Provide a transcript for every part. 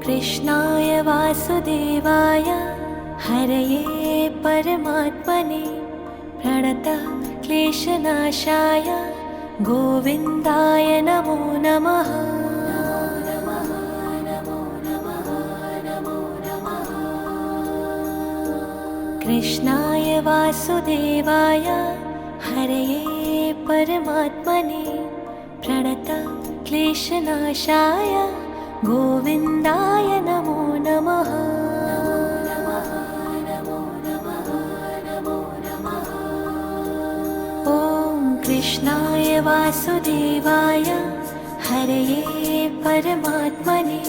कृष्णाय वासुदेवाय हरये परमात्मने प्रणतः क्लेशनाशाय गोविन्दाय नमो नमः। कृष्णाय वासुदेवाय हरये परमात्मने प्रणतः क्लेशनाशाय गोविन्दाय नमो नमः। ॐ कृष्णाय वासुदेवाय हरये परमात्मने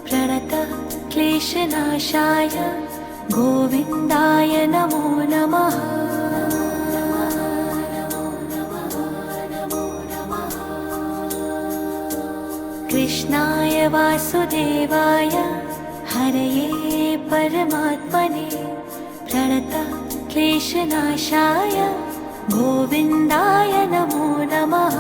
प्रणतः क्लेशनाशाय गोविन्दाय नमो नमः। कृष्णाय वासुदेवाय हरये परमात्मने प्रणतः क्लेशनाशाय गोविन्दाय नमो नमः।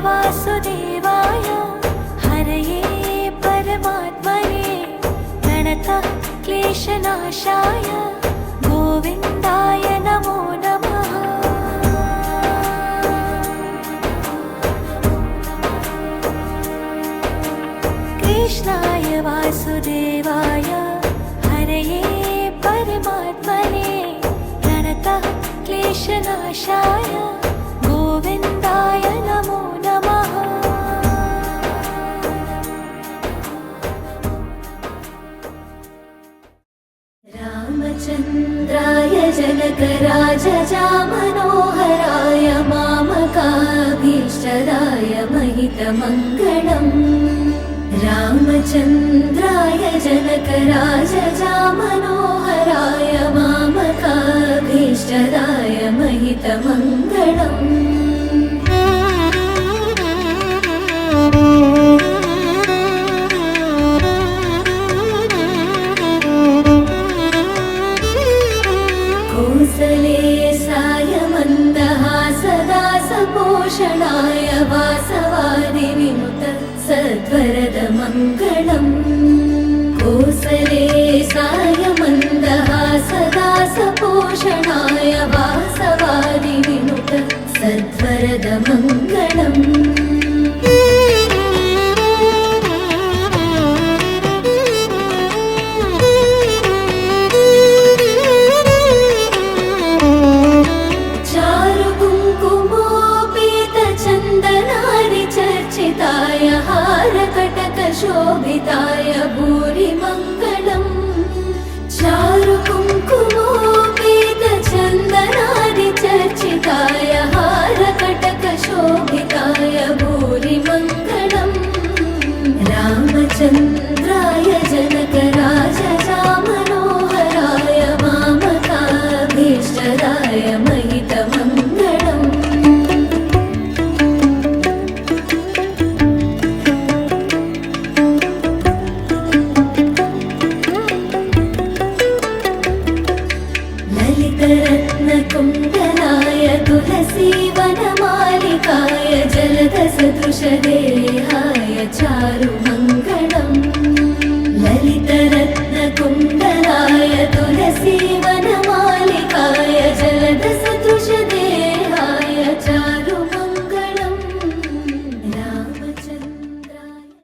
वासुदेवाय हरये परमात्मने प्रणतः क्लेशनाशाय गोविन्दाय नमो नमः। कृष्णाय वासुदेवाय हरये परमात्मने प्रणतः क्लेशनाशाय गोविन्दाय नमो नमः। रामचन्द्राय जनकराजजामनोहराय मामकाभीष्टदाय महितमङ्गलम्। रामचन्द्राय जनकराजजामनोहराय मामकाभीष्टदाय महितमङ्गलम्। कौसलेशाय मन्दहासदासपोषणाय वासवादिविनुत सद्वरदमङ्गलम्। कौसलेशाय मन्दहासदासपोषणाय वासवादिविनुत सद्वरदमङ्गलम्। हारकटकशोभिताय भूरिमङ्गलम्। चारुकुङ्कुमोपेतचन्दनादिचर्चिताय हारकटकशोभिताय भूरिमङ्गलम्। रामचन्द्राय जनकराजजामनोहराय मामकाभीष्टदाय महितमङ्गलम्। ललितरत्नकुण्डलाय तुलसीवनमालिकाय जलदसदृशदेहाय चारुमङ्गलम्। ललितरत्नकुण्डलाय तुलसी